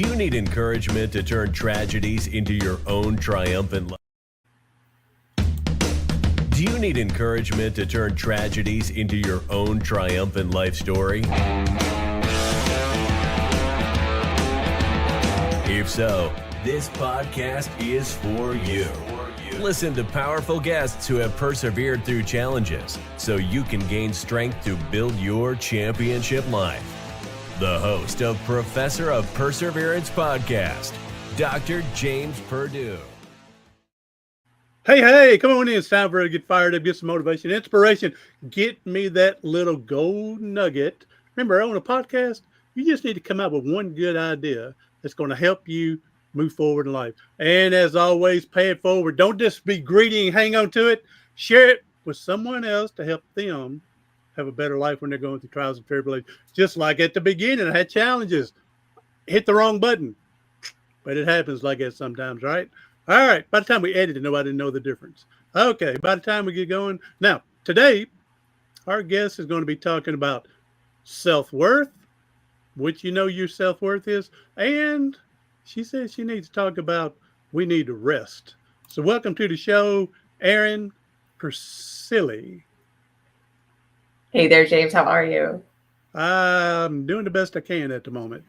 Do you need encouragement to turn tragedies into your own triumphant life? Do you need encouragement to turn tragedies into your own triumphant life story? If so, this podcast is for you. Listen to powerful guests who have persevered through challenges so you can gain strength to build your championship life. The host of Professor of Perseverance podcast, Dr. James Purdue. Hey, come on in. It's time for us to get fired up, get some motivation, inspiration. Get me that little gold nugget. Remember, on a podcast, you just need to come up with one good idea that's going to help you move forward in life. And as always, pay it forward. Don't just be greedy and hang on to it. Share it with someone else to help them have a better life when they're going through trials and tribulations. Just like at the beginning, I had challenges. Hit the wrong button. But it happens like that sometimes, right? All right. By the time we edit it, nobody know the difference. Okay. By the time we get going. Now, today, our guest is going to be talking about self-worth, which you know your self-worth is. And she says she needs to talk about we need to rest. So welcome to the show, Erin Puricelli. Hey there, James. How are you? I'm doing the best I can at the moment.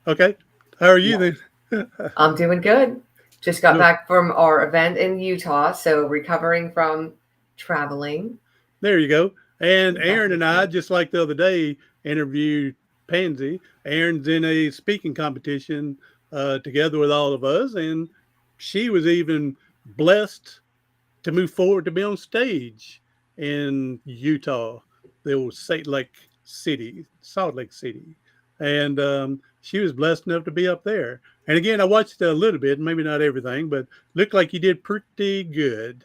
Okay. How are you then? I'm doing good. Just got back from our event in Utah, so recovering from traveling. There you go. And Erin and I, just like the other day, interviewed Pansy. Erin's in a speaking competition together with all of us, and she was even blessed to move forward to be on stage in Utah, the old Salt Lake City. And she was blessed enough to be up there. And again, I watched a little bit, maybe not everything, but looked like you did pretty good.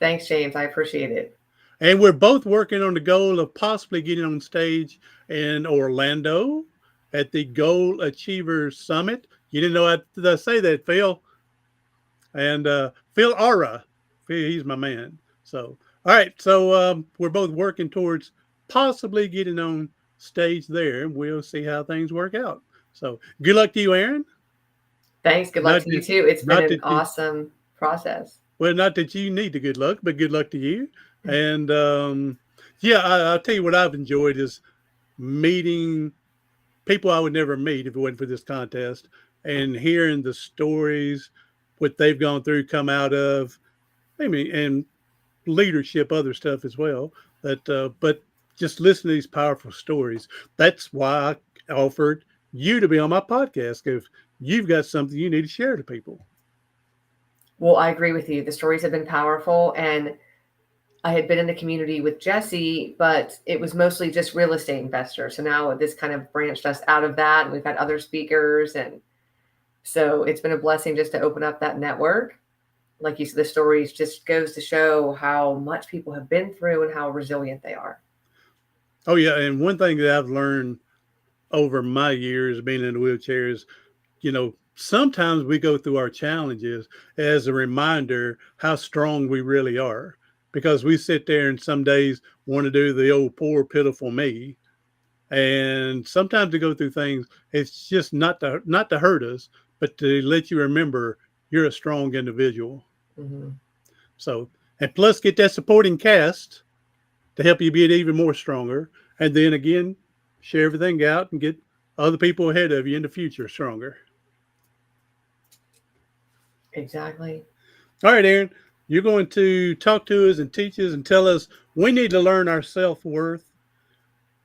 Thanks, James. I appreciate it. And we're both working on the goal of possibly getting on stage in Orlando at the Goal Achievers Summit. You didn't know I say that, Phil. And Phil Ara, he's my man. So, all right. So we're both working towards possibly getting on stage there, and we'll see how things work out. So good luck to you, Erin. Thanks. Good luck to you too. It's been an awesome process. Well, not that you need the good luck, but good luck to you. And I'll tell you what I've enjoyed is meeting people I would never meet if it wasn't for this contest, and hearing the stories, what they've gone through, come out of, and leadership, other stuff as well. But just listen to these powerful stories. That's why I offered you to be on my podcast, if you've got something you need to share to people. Well, I agree with you. The stories have been powerful, and I had been in the community with Jesse, but it was mostly just real estate investors. So now this kind of branched us out of that, and we've had other speakers. And so it's been a blessing just to open up that network. Like you said, the stories just goes to show how much people have been through and how resilient they are. Oh, yeah. And one thing that I've learned over my years being in the wheelchair is, sometimes we go through our challenges as a reminder how strong we really are, because we sit there and some days want to do the old poor, pitiful me. And sometimes we go through things, it's just not to hurt us, but to let you remember you're a strong individual. Mm-hmm. So, and plus get that supporting cast to help you be even more stronger. And then again, share everything out and get other people ahead of you in the future stronger. Exactly. All right, Erin, you're going to talk to us and teach us and tell us we need to learn our self-worth.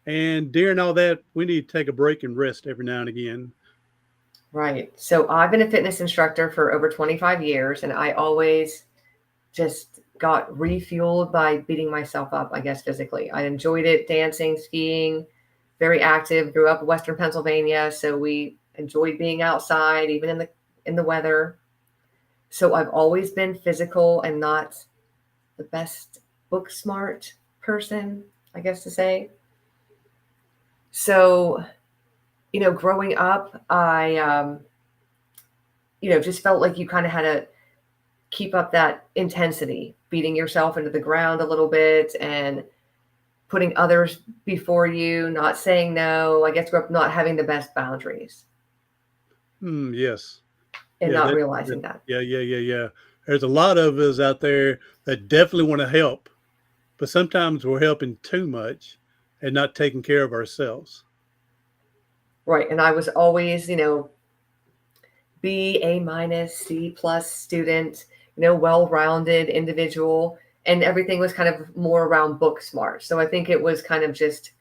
And during all that, we need to take a break and rest every now and again. Right. So I've been a fitness instructor for over 25 years, and I always just got refueled by beating myself up, I guess, physically. I enjoyed it, dancing, skiing, very active, grew up in Western Pennsylvania. So we enjoyed being outside, even in the weather. So I've always been physical and not the best book smart person, I guess to say. So, growing up, I, just felt like you kind of had to keep up that intensity, beating yourself into the ground a little bit and putting others before you, not saying no. I guess grew up not having the best boundaries Yes. and Yeah. not That. realizing that. Yeah. There's a lot of us out there that definitely want to help, but sometimes we're helping too much and not taking care of ourselves. Right. And I was always, B, A minus, C plus student, well-rounded individual. And everything was kind of more around book smart. So I think it was kind of just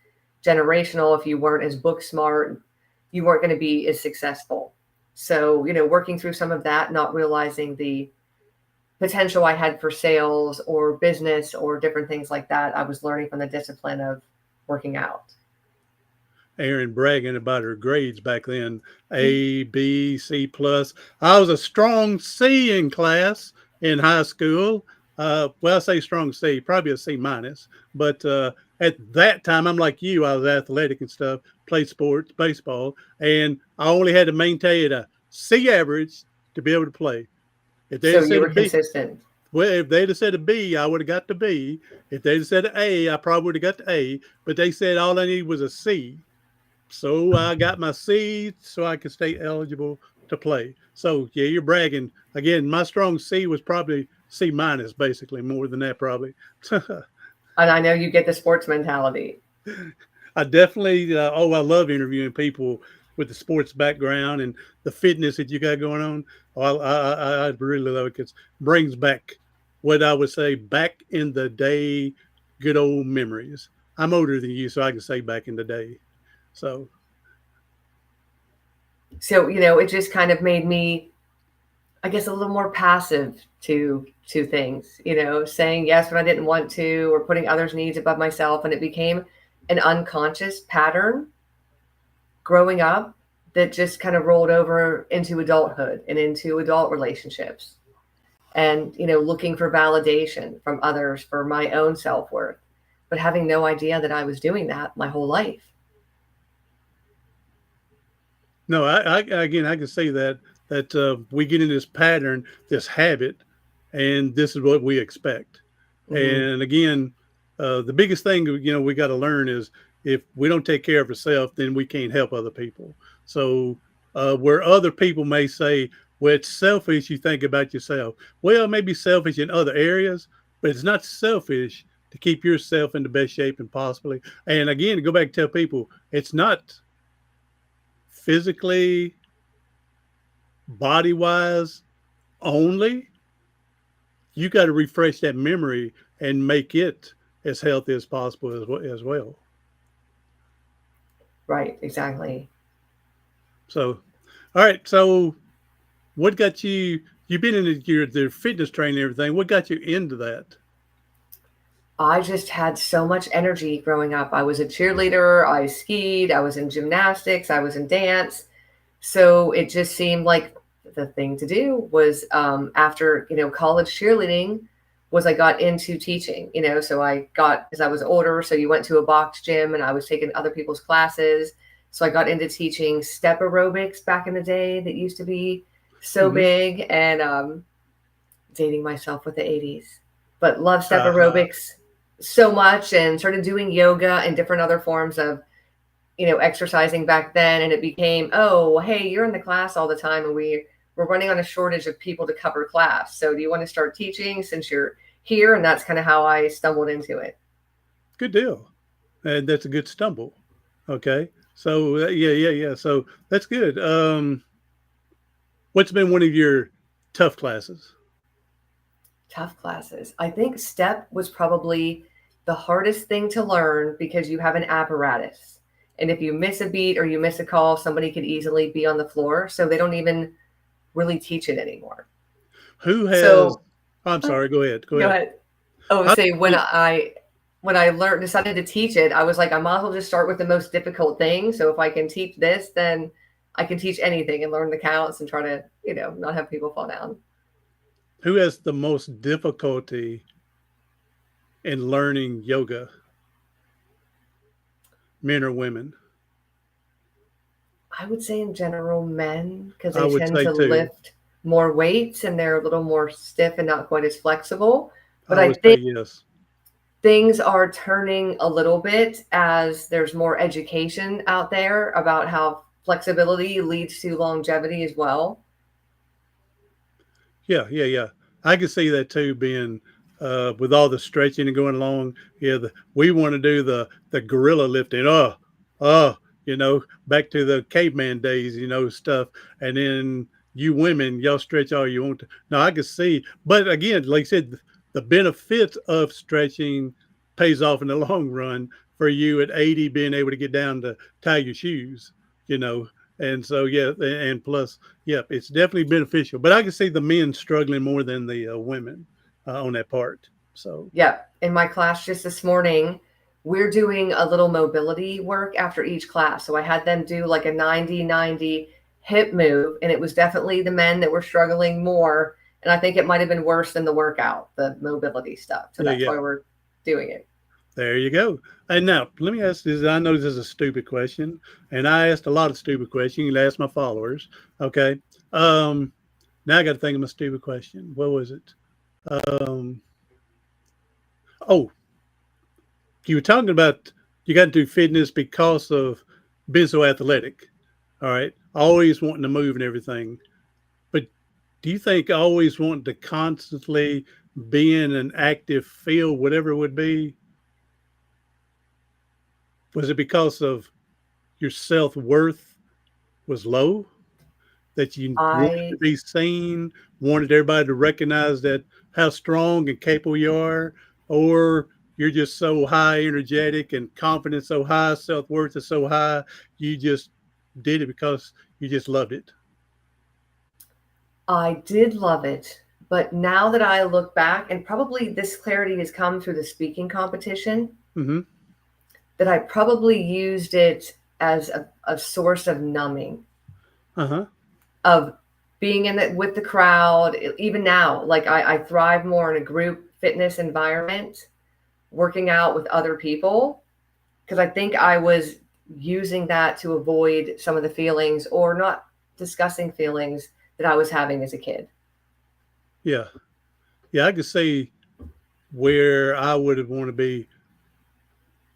generational. If you weren't as book smart, you weren't going to be as successful. So, working through some of that, not realizing the potential I had for sales or business or different things like that, I was learning from the discipline of working out. Erin bragging about her grades back then, A, B, C plus. I was a strong C in class in high school. Well, I say strong C, probably a C minus. But at that time, I'm like you. I was athletic and stuff, played sports, baseball, and I only had to maintain a C average to be able to play. If they So had you said a were B, consistent. well, if they'd have said a B, I would have got the B. If they'd have said an A, I probably would have got the A. But they said all I needed was a C. So I got my C so I could stay eligible to play. So yeah, you're bragging. Again, my strong C was probably C minus, basically, more than that probably. And I know you get the sports mentality. I definitely, I love interviewing people with the sports background and the fitness that you got going on. Oh, I really love it because it brings back what I would say back in the day, good old memories. I'm older than you, so I can say back in the day. So So, it just kind of made me, I guess, a little more passive to things, saying yes when I didn't want to, or putting others' needs above myself. And it became an unconscious pattern growing up that just kind of rolled over into adulthood and into adult relationships. And, looking for validation from others for my own self-worth, but having no idea that I was doing that my whole life. no, again, I can say that we get in this pattern, this habit, and this is what we expect. Hmm. And again, the biggest thing we got to learn is if we don't take care of ourselves, then we can't help other people. So where other people may say, "Well, it's selfish," you think about yourself. Well, it may be selfish in other areas, but it's not selfish to keep yourself in the best shape and possibly. And again, to go back and tell people, it's not physically, body wise only. You got to refresh that memory and make it as healthy as possible as well. Right, exactly. So, all right. So, what got you? You've been in the fitness training and everything. What got you into that? I just had so much energy growing up. I was a cheerleader, I skied, I was in gymnastics, I was in dance. So it just seemed like the thing to do was after, college cheerleading was I got into teaching, so I got, as I was older, so you went to a box gym and I was taking other people's classes. So I got into teaching step aerobics back in the day that used to be so Mm-hmm. big, and dating myself with the 80s, but love step Uh-huh. aerobics so much and started doing yoga and different other forms of, exercising back then. And it became, oh, hey, you're in the class all the time and we're running on a shortage of people to cover class. So do you want to start teaching since you're here? And that's kind of how I stumbled into it. Good deal. And that's a good stumble. Okay. So yeah. So that's good. What's been one of your tough classes? Tough classes. I think step was probably the hardest thing to learn because you have an apparatus. And if you miss a beat or you miss a call, somebody could easily be on the floor. So they don't even really teach it anymore. Who has? So I'm oh, sorry. Go ahead. Go go ahead. ahead. Oh, I, say when I learned decided to teach it, I was like, I might as well just start with the most difficult thing. So if I can teach this, then I can teach anything and learn the counts and try to, not have people fall down. who has the most difficulty in learning yoga? Men or women? I would say in general men, because I they would tend say to too. lift more weights and they're a little more stiff and not quite as flexible. But I I would say think yes. things are turning a little bit as there's more education out there about how flexibility leads to longevity as well. Yeah. I can see that too. Being with all the stretching and going along, we want to do the gorilla lifting. Oh, back to the caveman days, stuff. And then you women, y'all stretch all you want to. Now I can see, but again, like I said, the benefits of stretching pays off in the long run for you at 80, being able to get down to tie your shoes. You know, and so and plus yeah, it's definitely beneficial. But I can see the men struggling more than the women on that part. So, Yeah. In my class just this morning, we're doing a little mobility work after each class. So I had them do like a 90-90 hip move, and it was definitely the men that were struggling more. And I think it might have been worse than the workout, the mobility stuff. So that's why we're doing it. There you go. And now let me ask this. I know this is a stupid question, and I asked a lot of stupid questions. You can ask my followers. Okay. Now I got to think of my stupid question. What was it? Um, oh, you were talking about you got into fitness because of being so athletic. All right. Always wanting to move and everything. But do you think always wanting to constantly be in an active field, whatever it would be, was it because of your self-worth was low, that you wanted to I be seen, wanted everybody to recognize that how strong and capable you are, or you're just so high energetic and confidence so high, self-worth is so high, you just did it because you just loved it? I did love it. But now that I look back, and probably this clarity has come through the speaking competition, Mm-hmm. that I probably used it as a source of numbing, Uh-huh. of being in it with the crowd. Even now, like I thrive more in a group fitness environment, working out with other people, because I think I was using that to avoid some of the feelings or not discussing feelings that I was having as a kid. Yeah. Yeah, I could see where I would have want to be,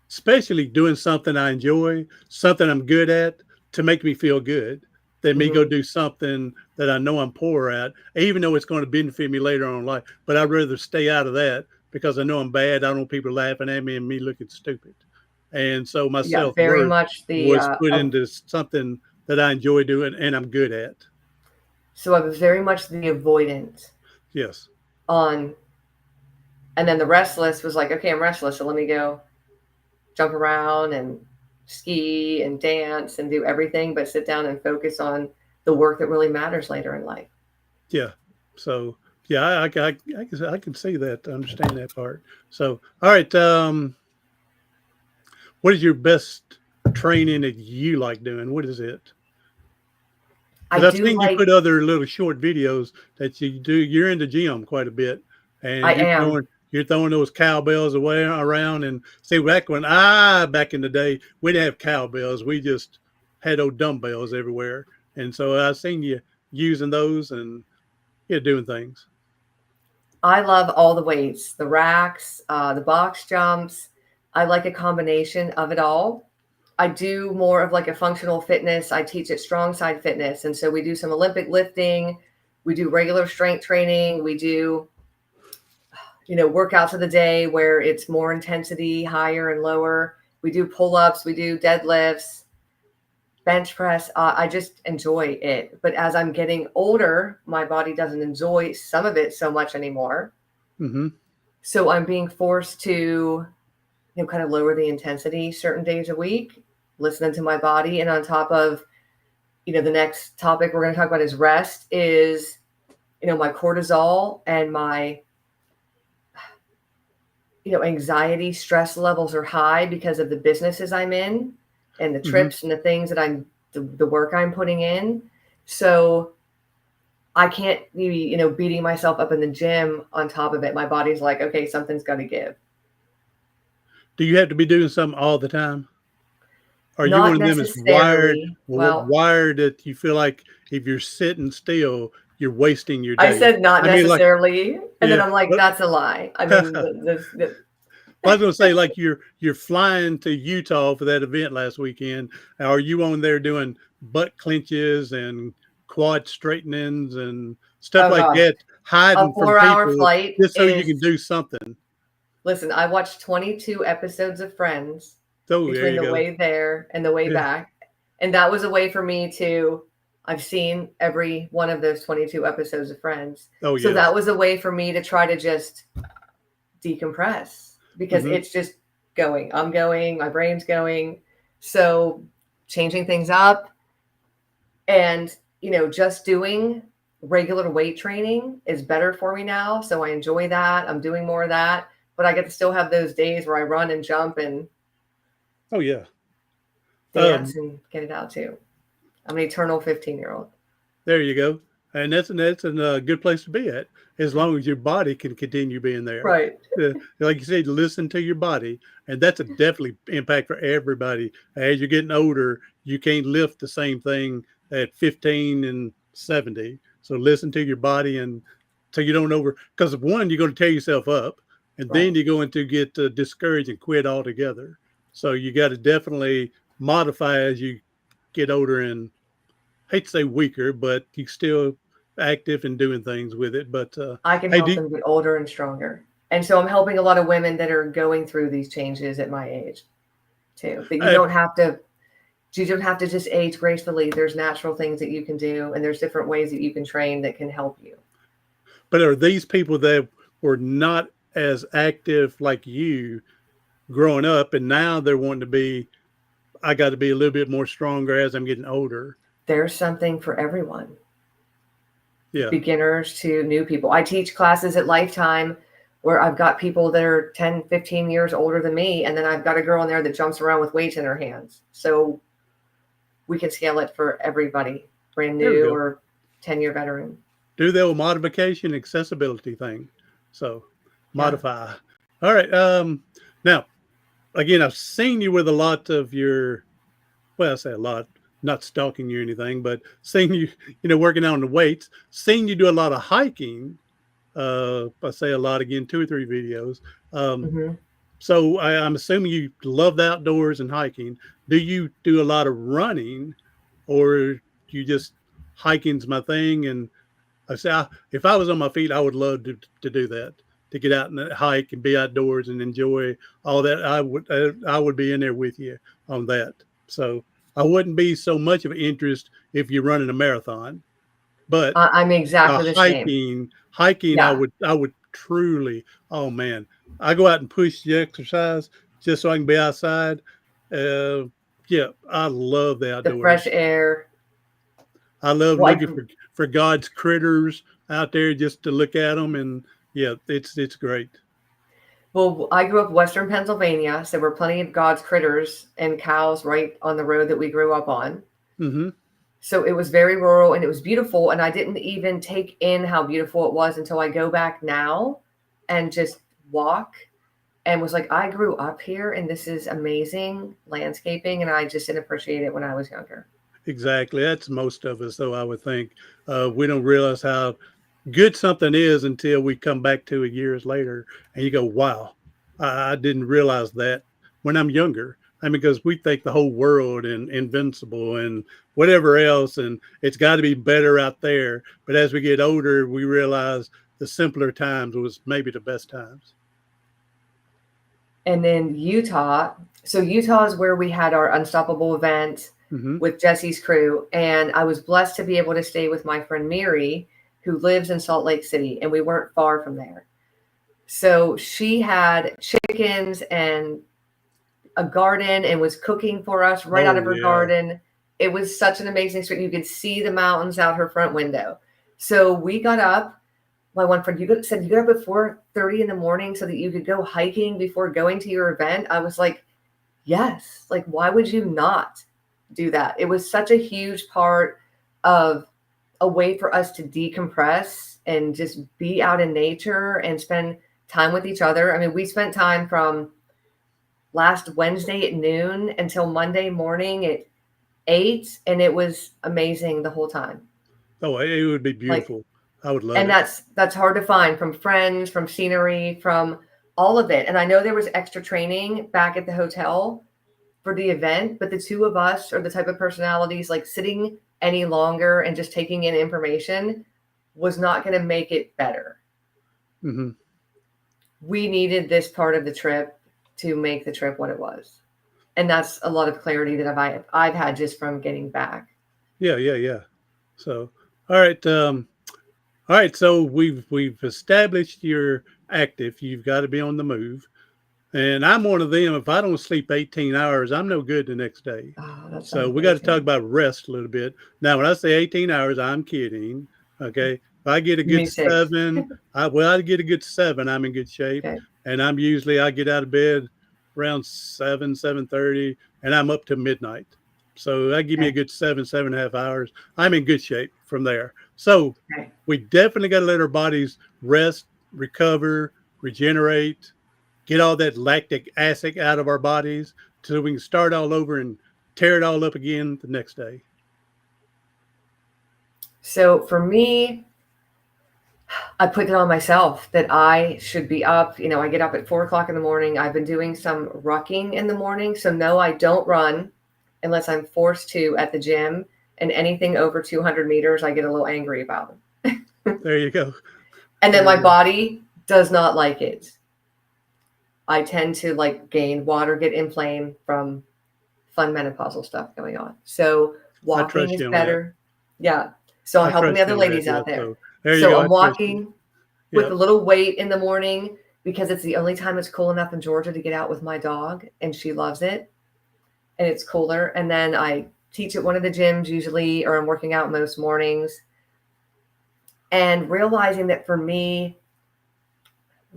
especially doing something I enjoy, something I'm good at, to make me feel good, than me go Hmm. do something that I know I'm poor at, even though it's going to benefit me later on in life. But I'd rather stay out of that because I know I'm bad. I don't want people laughing at me and me looking stupid. And so my Yeah, self very worth much the was put into something that I enjoy doing and I'm good at. so I was very much the avoidant Yes. on, and then the restless was like, okay, I'm restless, so let me go jump around and ski and dance and do everything but sit down and focus on the work that really matters later in life. Yeah. So yeah, I can see that, understand that part. So all right, what is your best training that you like doing? What is it? I Because I've do seen you like, put other little short videos that you do. You're in the gym quite a bit, and I am. you're throwing those cowbells away around. And see, back in the day, we didn't have cowbells. We just had old dumbbells everywhere. And so I've seen you using those and you're doing things. I love all the weights, the racks, the box jumps. I like a combination of it all. I do more of like a functional fitness. I teach at Strong Side Fitness. And so we do some Olympic lifting, we do regular strength training, we do, workouts of the day where it's more intensity, higher and lower. We do pull ups, we do deadlifts, bench press. I just enjoy it. But as I'm getting older, my body doesn't enjoy some of it so much anymore. Mm-hmm. So I'm being forced to, kind of lower the intensity certain days a week, listening to my body. And on top of, the next topic we're going to talk about is rest, is, my cortisol and my, anxiety, stress levels are high because of the businesses I'm in and the Mm-hmm. trips and the things that the work I'm putting in. So I can't be, beating myself up in the gym on top of it. My body's like, okay, something's got to give. Do you have to be doing something all the time? Are you one Not of them that's wired necessarily. Well, wired that you feel like if you're sitting still, you're wasting your I day? said not I mean, like, necessarily, and then yeah, I'm like, but that's a lie. I mean, I was going to say, like you're flying to Utah for that event last weekend. Are you on there doing butt clenches and quad straightenings and stuff Oh like gosh, that, a hiding from 4-hour people flight just so you can is. do something? Listen, I watched 22 episodes of Friends So there between you the go. way there and the way Yeah. back. And that was a way for me to, I've seen every one of those 22 episodes of Friends. Oh So yes. that was a way for me to try to just decompress because Mhm. it's just going. I'm going, my brain's going. So changing things up and, just doing regular weight training is better for me now. So I enjoy that. I'm doing more of that, but I get to still have those days where I run and jump and Oh yeah. dance and get it out too. I'm an eternal 15-year-old. There you go. And that's a good place to be at, as long as your body can continue being there. Right. Like you said, listen to your body, and that's a definitely impact for everybody. As you're getting older, you can't lift the same thing at 15 and 70. So listen to your body, and so you don't because one, you're going to tear yourself up, and Right. then you're going to get discouraged and quit altogether. So you got to definitely modify as you get older and hate to say weaker, but you still active and doing things with it. But I can hey, help them get older and stronger. And so I'm helping a lot of women that are going through these changes at my age too. That you don't have to just age gracefully. There's natural things that you can do, and there's different ways that you can train that can help you. but are these people that were not as active like you growing up, and now they're wanting to be? I got to be a little bit more stronger as I'm getting older. There's something for everyone. Yeah. Beginners to new people. I teach classes at Lifetime where I've got people that are 10, 15 years older than me. And then I've got a girl in there that jumps around with weights in her hands. So we can scale it for everybody, brand new or 10-year veteran. Do the old modification accessibility thing. So modify. Yeah. All right. Now, again, I've seen you with a lot of your, well, I say a lot, not stalking you or anything, but seeing you, working on the weights, seeing you do a lot of hiking. I say a lot again, 2 or 3 videos. So I'm assuming you love the outdoors and hiking. Do you do a lot of running, or you just hiking's my thing? And I say, if I was on my feet, I would love to do that, to get out and hike and be outdoors and enjoy all that. I would be in there with you on that. So I wouldn't be so much of an interest if you're running a marathon, but I'm exactly the hiking, same. I would truly, oh man, I go out and push the exercise just so I can be outside. Yeah, I love the outdoors. The fresh air. I love looking for God's critters out there just to look at them. And yeah, it's great. Well, I grew up Western Pennsylvania, so there were plenty of God's critters and cows right on the road that we grew up on. Mm-hmm. So it was very rural and it was beautiful. And I didn't even take in how beautiful it was until I go back now and just walk and was like, I grew up here and this is amazing landscaping. And I just didn't appreciate it when I was younger. Exactly. That's most of us, though, I would think. We don't realize how good something is until we come back to it years later and you go, wow, I didn't realize that when I'm younger. I mean, because we think the whole world and invincible and whatever else, and it's got to be better out there. But as we get older, we realize the simpler times was maybe the best times. And then Utah. So Utah is where we had our Unstoppable event with Jesse's crew. And I was blessed to be able to stay with my friend Mary, who lives in Salt Lake City, and we weren't far from there. So she had chickens and a garden and was cooking for us right out of her garden. It was such an amazing experience. You could see the mountains out her front window. So we got up. My one friend said you got up at 4:30 in the morning so that you could go hiking before going to your event. I was like, yes. Like, why would you not do that? It was such a huge part of a way for us to decompress and just be out in nature and spend time with each other. I mean, we spent time from last Wednesday at noon until Monday morning at 8, and it was amazing the whole time. Oh, it would be beautiful. I would love it. And that's hard to find, from friends, from scenery, from all of it. And I know there was extra training back at the hotel for the event, but the two of us are the type of personalities like sitting any longer and just taking in information was not going to make it better. Mm-hmm. We needed this part of the trip to make the trip what it was. And that's a lot of clarity that I've had just from getting back. Yeah. So, all right. All right. So we've established you're active. You've got to be on the move. And I'm one of them. If I don't sleep 18 hours, I'm no good the next day. Oh, that So sounds we got to amazing. talk about rest a little bit. Now, when I say 18 hours, I'm kidding. Okay. If I get a Me good too. 7, I get a good 7, I'm in good shape. Okay. And I get out of bed around 7:30, and I'm up to midnight. So that give me a Okay. good 7.5 hours. I'm in good shape from there. So Okay. we definitely got to let our bodies rest, recover, regenerate, get all that lactic acid out of our bodies so we can start all over and tear it all up again the next day. So for me, I put it on myself that I should be up. I get up at 4 o'clock in the morning. I've been doing some rucking in the morning. So no, I don't run unless I'm forced to at the gym. And anything over 200 meters, I get a little angry about. There you go. And then There my you go. body does not like it. I tend to gain water, get inflamed from fun menopausal stuff going on. So I walking trust is you on that. better. Yeah. So I'm I helping the trust other you on that. ladies Yeah. out there. So there you So go. I'm I trust you. walking with Yeah. a little weight in the morning because it's the only time it's cool enough in Georgia to get out with my dog, and she loves it. And it's cooler. And then I teach at one of the gyms usually, or I'm working out most mornings. And realizing that for me,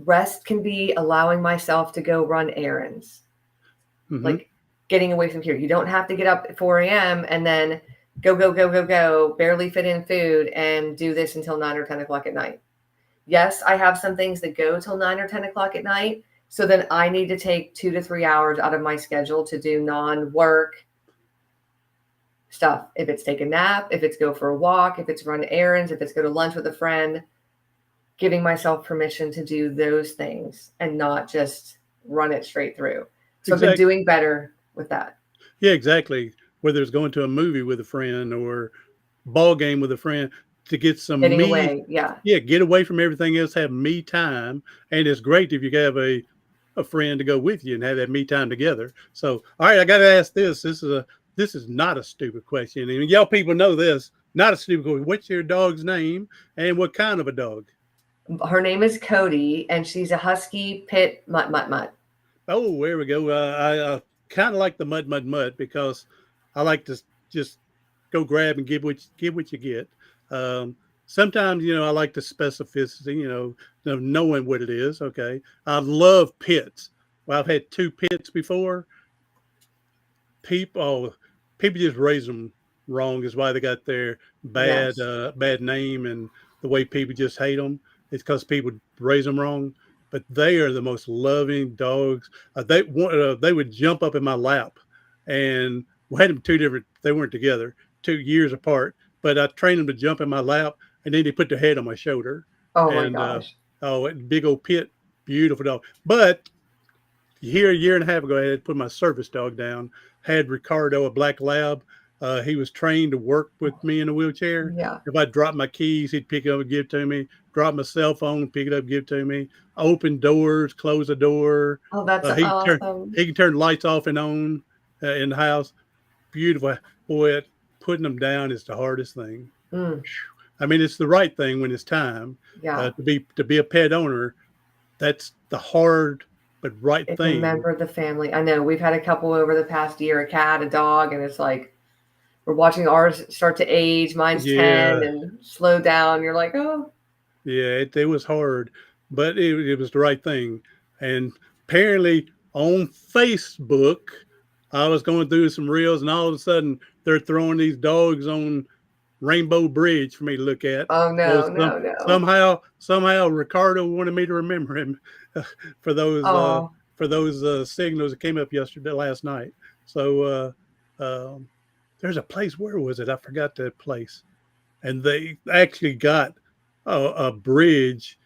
rest can be allowing myself to go run errands, Mm-hmm. like getting away from here. You don't have to get up at 4 a.m. and then go, barely fit in food and do this until 9 or 10 o'clock at night. Yes, I have some things that go till 9 or 10 o'clock at night. So then I need to take 2 to 3 hours out of my schedule to do non-work stuff. If it's take a nap, if it's go for a walk, if it's run errands, if it's go to lunch with a friend, giving myself permission to do those things and not just run it straight through. So I've been Exactly. doing better with that. Yeah, exactly. Whether it's going to a movie with a friend or ball game with a friend to get some Getting me. away. Yeah. Yeah, get away from everything else, have me time. And it's great if you have a friend to go with you and have that me time together. So, all right, I got to ask this. This is not a stupid question. And y'all people know this. Not a stupid question. What's your dog's name and what kind of a dog? Her name is Cody, and she's a husky pit mutt. Oh, there we go. I kind of like the mud because I like to just go grab and give what you get. Um, Sometimes I like the specificity, of knowing what it is. Okay, I love pits. Well, I've had 2 pits before. People just raise them wrong is why they got their Yes. bad name, and the way people just hate them. It's because people raise them wrong. But they are the most loving dogs. They would jump up in my lap, and we had them 2 different. They weren't together, 2 years apart. But I trained them to jump in my lap, and then they put their head on my shoulder. Oh my And gosh. big old pit, beautiful dog. But here a year and a half ago, I had put my service dog down. Had Ricardo, a black lab. He was trained to work with me in a wheelchair. Yeah. If I dropped my keys, he'd pick it up and give it to me. Drop my cell phone, pick it up, give it to me. Open doors, close the door. Oh, that's awesome. He can turn lights off and on in the house. Beautiful. Boy, putting them down is the hardest thing. Mm, I mean, it's the right thing when it's time yeah. to be a pet owner. That's the hard but right It's a thing. member of the family. I know we've had a couple over the past year, a cat, a dog, and it's like we're watching ours start to age. Mine's 10 Yeah, and slow down. You're like, oh, yeah, it was hard, but it was the right thing. And apparently on Facebook, I was going through some reels, and all of a sudden they're throwing these dogs on Rainbow Bridge for me to look at. oh So no. somehow Ricardo wanted me to remember him for those Oh, signals that came up last night. So there's a place. Where was it? I forgot that place. And they actually got a bridge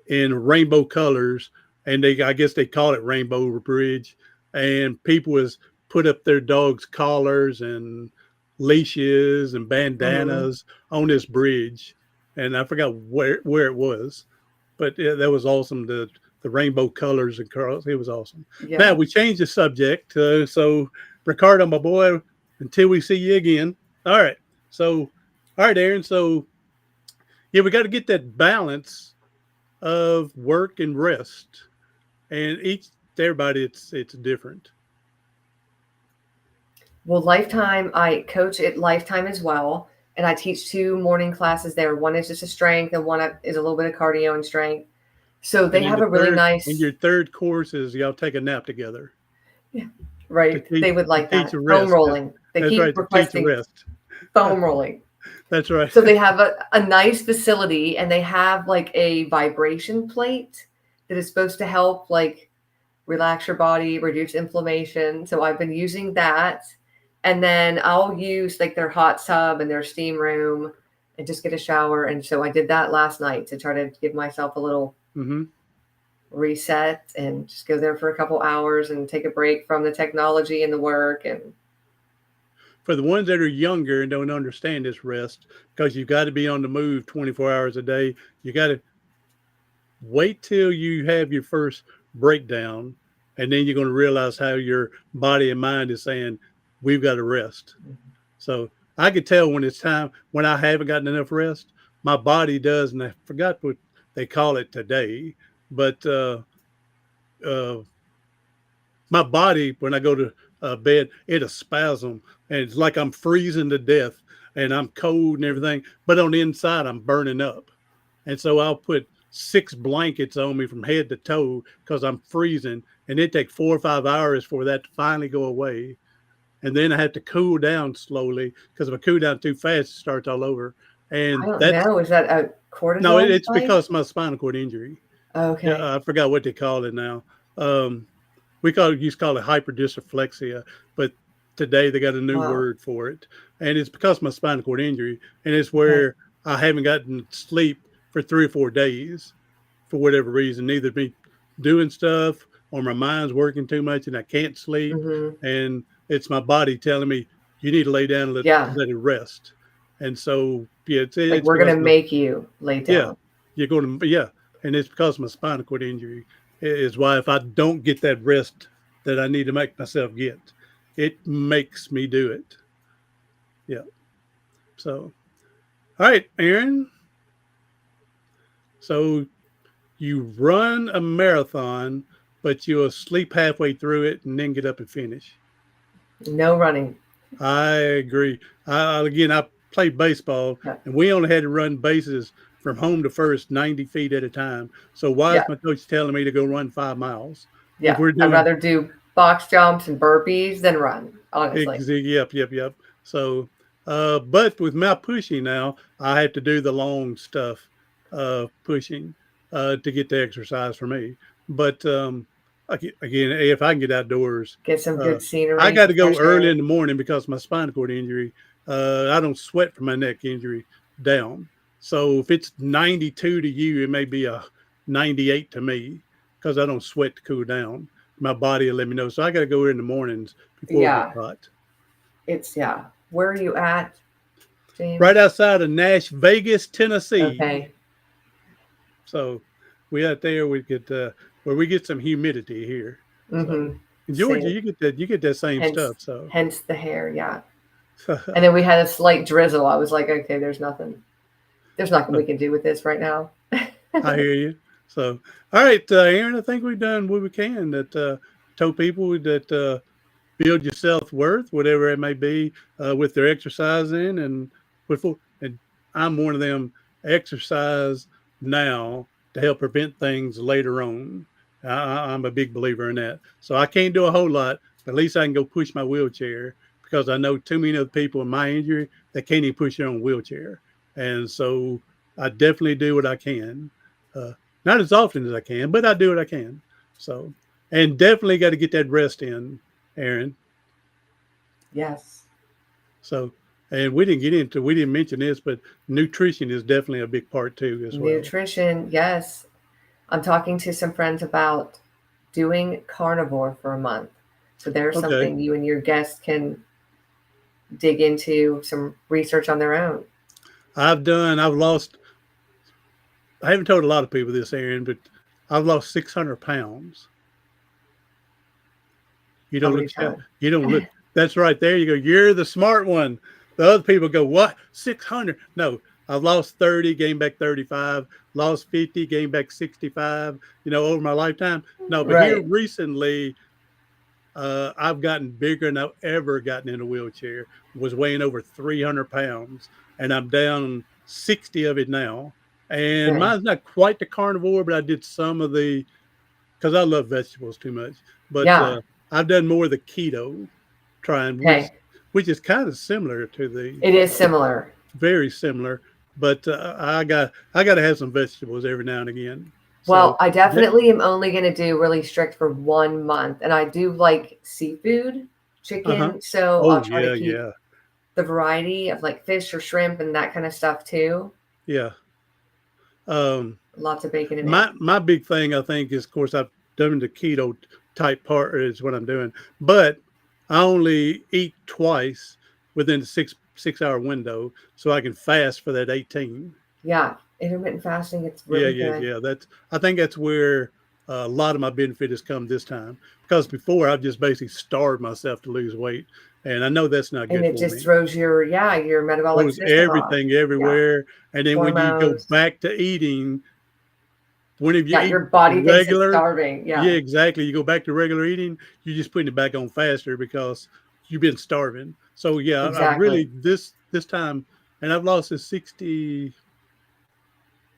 in rainbow colors and I guess they call it Rainbow Bridge, and people was put up their dogs' collars and leashes and Hmm. bandanas on this bridge, and I forgot where it was, but yeah, that was awesome. The rainbow colors and curls, it was awesome. Now Yeah. we changed the subject, so Ricardo, my boy, until we see you again. All right, so all right, Aaron. So yeah, we got to get that balance of work and rest, and each everybody it's different. Well, Lifetime, I coach at Lifetime as well. And I teach two morning classes there. One is just a strength, and one is a little bit of cardio and strength. So they And then have the a really third, and nice, your third course is y'all take a nap together yeah, to right? teach They would to like teach that. a Foam rest. rolling. They That's keep right, to teach a requesting rest. foam rolling. That's right. So they have a nice facility, and they have like a vibration plate that is supposed to help like relax your body, reduce inflammation. So I've been using that. And then I'll use like their hot tub and their steam room and just get a shower. And so I did that last night to try to give myself a little Hmm. reset and just go there for a couple hours and take a break from the technology and the work. And For the ones that are younger and don't understand this rest, because you've got to be on the move 24 hours a day, you got to wait till you have your first breakdown, and then you're going to realize how your body and mind is saying, we've got to rest. So I could tell when it's time, when I haven't gotten enough rest, my body does, and I forgot what they call it today, but uh, my body, when I go to bed, it'll spasm, and it's like I'm freezing to death, and I'm cold and everything, but on the inside, I'm burning up. And so I'll put 6 blankets on me from head to toe because I'm freezing, and it takes 4 or 5 hours for that to finally go away. And then I have to cool down slowly because if I cool down too fast, it starts all over. I And don't that's know. Is that a no, cortisol it's spike? because of my spinal cord injury. Okay. Yeah, I forgot what they call it now. Um, we used to call it hyperdysreflexia, but today they got a new Wow. word for it, and it's because of my spinal cord injury, and it's Okay. where I haven't gotten sleep for 3 or 4 days for whatever reason. Either me doing stuff or my mind's working too much and I can't sleep, Hmm. and it's my body telling me you need to lay down and Yeah. let it rest. And so yeah, Like it's we're going because to my make you lay yeah, down. you're going to yeah, and it's because of my spinal cord injury is why if I don't get that rest that I need to make myself get, it makes me do it. Yeah. So all right, Aaron. So you run a marathon, but you'll sleep halfway through it and then get up and finish. No running. I agree. Again, I played baseball, Yeah. and we only had to run bases from home to first 90 feet at a time. So why Yeah. is my coach telling me to go run 5 miles if Yeah. we're I'd doing rather do box jumps and burpees than run, honestly. yep. So, but with my pushing now, I have to do the long stuff, pushing, to get the exercise for me. But again, if I can get outdoors, Get some uh, good I scenery, got some to go fresh early air. in the morning because my spinal cord injury. I don't sweat from my neck injury down. So if it's 92 to you, it may be a 98 to me because I don't sweat to cool down. My body will let me know. So I got to go in the mornings before it gets Yeah. hot. Yeah. Where are you at, Right James? outside of Vegas, Tennessee. Okay. So we out there, we get where we get some humidity here. So Mm-hmm. in Georgia, Same. you get that same Hence, stuff. So hence the hair. Yeah. And then we had a slight drizzle. I was like, okay, there's nothing. There's nothing we can do with this right now. I hear you. So all right, Aaron, I think we've done what we can that tell people that build your self worth, whatever it may be, with their exercising and I'm one of them exercise now to help prevent things later on. I'm a big believer in that. So I can't do a whole lot, but at least I can go push my wheelchair because I know too many other people in my injury that can't even push their own wheelchair. And so I definitely do what I can. Uh, Not as often as I can, but I do what I can. So, and definitely got to get that rest in, Aaron. Yes. So, and we didn't mention this, but nutrition is definitely a big part too, as well. Nutrition. Yes. I'm talking to some friends about doing carnivore for a month. So there's Okay. something you and your guests can dig into, some research on their own. I've lost, I haven't told a lot of people this, Erin, but I've lost 600 pounds. You How don't many look, times? you don't look, that's right. There you go. You're the smart one. The other people go, what? 600? No, I've lost 30, gained back 35, lost 50, gained back 65, over my lifetime. No, but here Right. recently, I've gotten bigger than I've ever gotten in a wheelchair, was weighing over 300 pounds, and I'm down 60 of it now. And Okay. mine's not quite the carnivore, but I did some of the, because I love vegetables too much. But Yeah. I've done more of the keto trying, which Okay. which is kind of similar to the, It is similar. very similar. But I got to have some vegetables every now and again. Well, So I that, definitely am only going to do really strict for 1 month. And I do like seafood, uh-huh. chicken. So Oh I'll try to yeah, keep yeah, the variety of like fish or shrimp and that kind of stuff too. yeah. Um, Lots of bacon and eggs. my big thing, I think, is, of course, I've done the keto type part is what I'm doing, but I only eat twice within the six hour window, so I can fast for that 18. Yeah. Intermittent fasting, it's Yeah, really yeah, good. yeah. I think that's where a lot of my benefit has come this time, because before I've just basically starved myself to lose weight, and I know that's not And good it for just me. throws your metabolic Throws system off. everything Yeah. everywhere, and then when you go Hormones. back to eating, whenever you Yeah. eat Your body thinks it's regular, starving. yeah, Yeah. exactly. You go back to regular eating, you're just putting it back on faster because you've been starving. So yeah, I've Exactly. really this time, and I've lost this 60,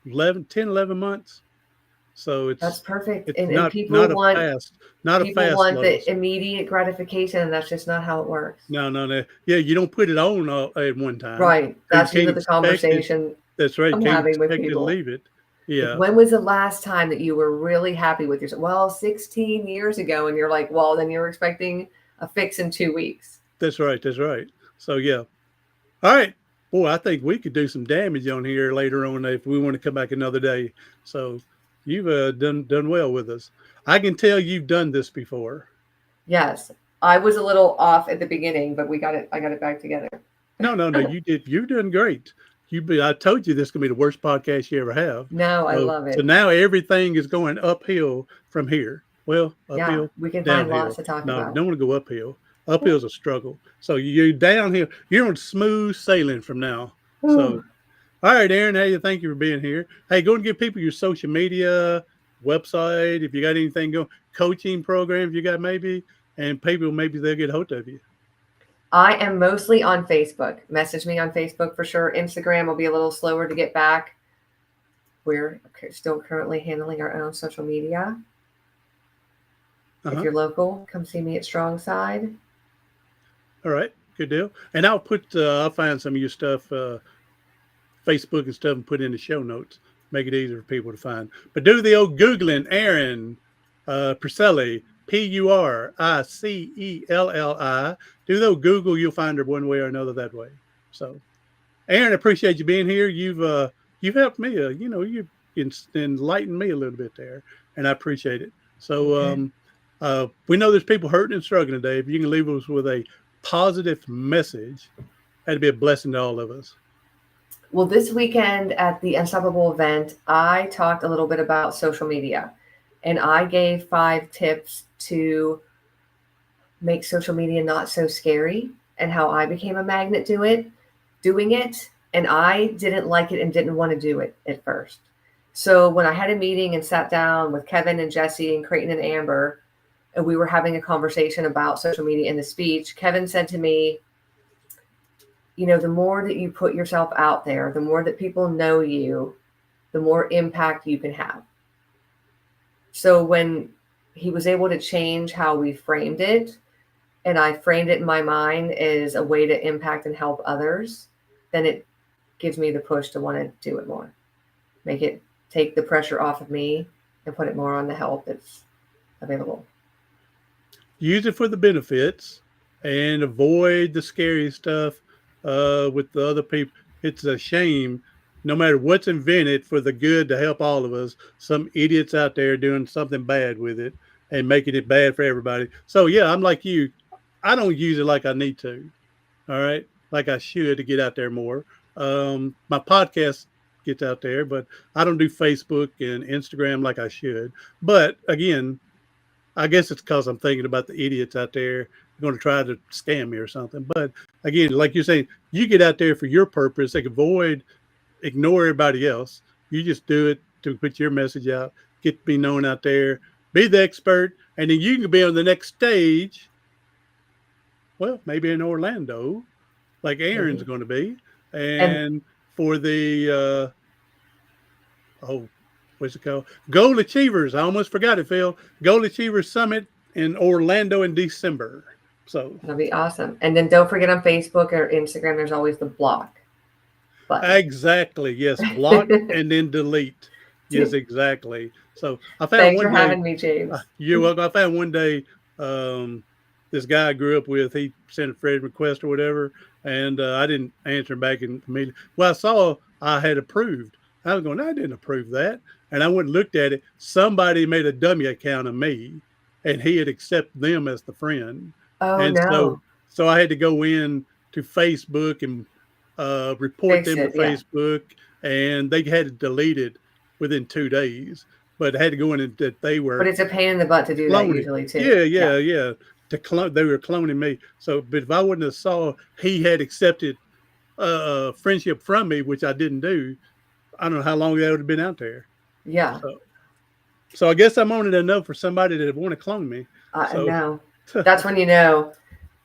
11 months. So That's it's perfect. it's And not people want not a fast the loss. immediate gratification, and that's just not how it works. No, no, no. Yeah, you don't put it on at one time. Right. So you That's can't usually the expect it. conversation That's right. You I'm can't having with expect it to people. leave it. Like, Yeah, when was the last time that you were really happy with yourself? Well, 16 years ago. And you're like, well, then you're expecting a fix in 2 weeks. that's right. That's right. So yeah. All right. Boy, I think we could do some damage on here later on if we want to come back another day. So you've done well with us. I can tell you've done this before. Yes. I was a little off at the beginning, but I got it back together. No, no, no. You did. You've done great. I told you this is gonna be the worst podcast you ever have. No, I love So it. now everything is going uphill from here. Well, Yeah. uphill, We can find lots downhill. to talk No, about. don't want to go uphill. Uphill's a struggle. So you're downhill. You're on smooth sailing from now. So all right, Erin. Hey, thank you for being here. Hey, go and give people your social media, website, if you got anything going, coaching programs you got maybe, and people maybe they'll get a hold of you. I am mostly on Facebook. Message me on Facebook for sure. Instagram will be a little slower to get back. We're still currently handling our own social media. If Uh-huh. you're local, come see me at Strong Side. All right, good deal. And I'll find some of your stuff, Facebook and stuff, and put in the show notes. Make it easier for people to find. But do the old Googling, Erin Puricelli, Puricelli. Do the old Google, you'll find her one way or another that way. So, Erin, I appreciate you being here. You've helped me. You've enlightened me a little bit there, and I appreciate it. So, Okay. we know there's people hurting and struggling today. If you can leave us with a positive message, that'd be a blessing to all of us. Well, this weekend at the Unstoppable event, I talked a little bit about social media and I gave 5 tips to make social media not so scary and how I became a magnet to it, doing it. And I didn't like it and didn't want to do it at first. So when I had a meeting and sat down with Kevin and Jesse and Creighton and Amber, and we were having a conversation about social media in the speech, Kevin said to me, the more that you put yourself out there, the more that people know you, the more impact you can have. So when he was able to change how we framed it, and I framed it in my mind as a way to impact and help others, then it gives me the push to want to do it more. Take the pressure off of me and put it more on the help that's available. Use it for the benefits and avoid the scary stuff with the other people. It's a shame no matter what's invented for the good to help all of us, some idiots out there doing something bad with it and making it bad for everybody. So yeah, I'm like you. I don't use it like I need to. All right. Like I should to get out there more. My podcast gets out there, but I don't do Facebook and Instagram like I should. But again, I guess it's because I'm thinking about the idiots out there going to try to scam me or something. But again, like you're saying, you get out there for your purpose, ignore everybody else. You just do it to put your message out, get to be known out there, be the expert, and then you can be on the next stage. Well, maybe in Orlando, like Erin's going to be, And and for the what's it called? Goal Achievers. I almost forgot it, Phil. Goal Achievers Summit in Orlando in December. So that'll be awesome. And then don't forget on Facebook or Instagram, there's always the block button. exactly, yes, block and then delete. Yes, exactly. So I found Thanks one for day. having me, James. You're welcome. I found one day. This guy I grew up with, he sent a friend request or whatever, and I didn't answer back immediately. Well, I saw I had approved. I was going, I didn't approve that. And I went and looked at it. Somebody made a dummy account of me, and he had accepted them as the friend. Oh, And no. so I had to go in to Facebook and report Fix them to it, yeah. Facebook, and they had it deleted within 2 days. But I had to go in and that they were But it's a pain in the butt to do that cloning. usually, too. Yeah. To clone, they were cloning me. So, but if I wouldn't have saw he had accepted friendship from me, which I didn't do, I don't know how long that would have been out there. Yeah. So I guess I'm on it enough for somebody that want to clone me. No. That's when you know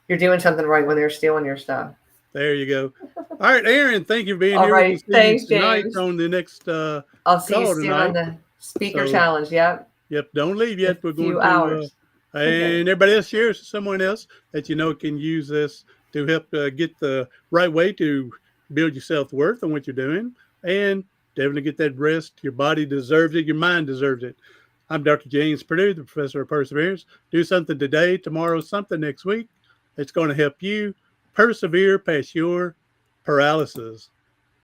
you're doing something right, when they're stealing your stuff. There you go. All right, Erin, thank you for being All here. right. Thanks, tonight James. on the next I'll see you soon tonight. on the speaker So, challenge. Yep. Yep, don't leave yet. We're going Few to hours. and everybody else shares to someone else that you know can use this to help get the right way to build your self-worth on what you're doing, and definitely get that rest. Your body deserves it. Your mind deserves it. I'm Dr. James Purdue, the professor of perseverance. Do something today, tomorrow, something next week. It's going to help you persevere past your paralysis.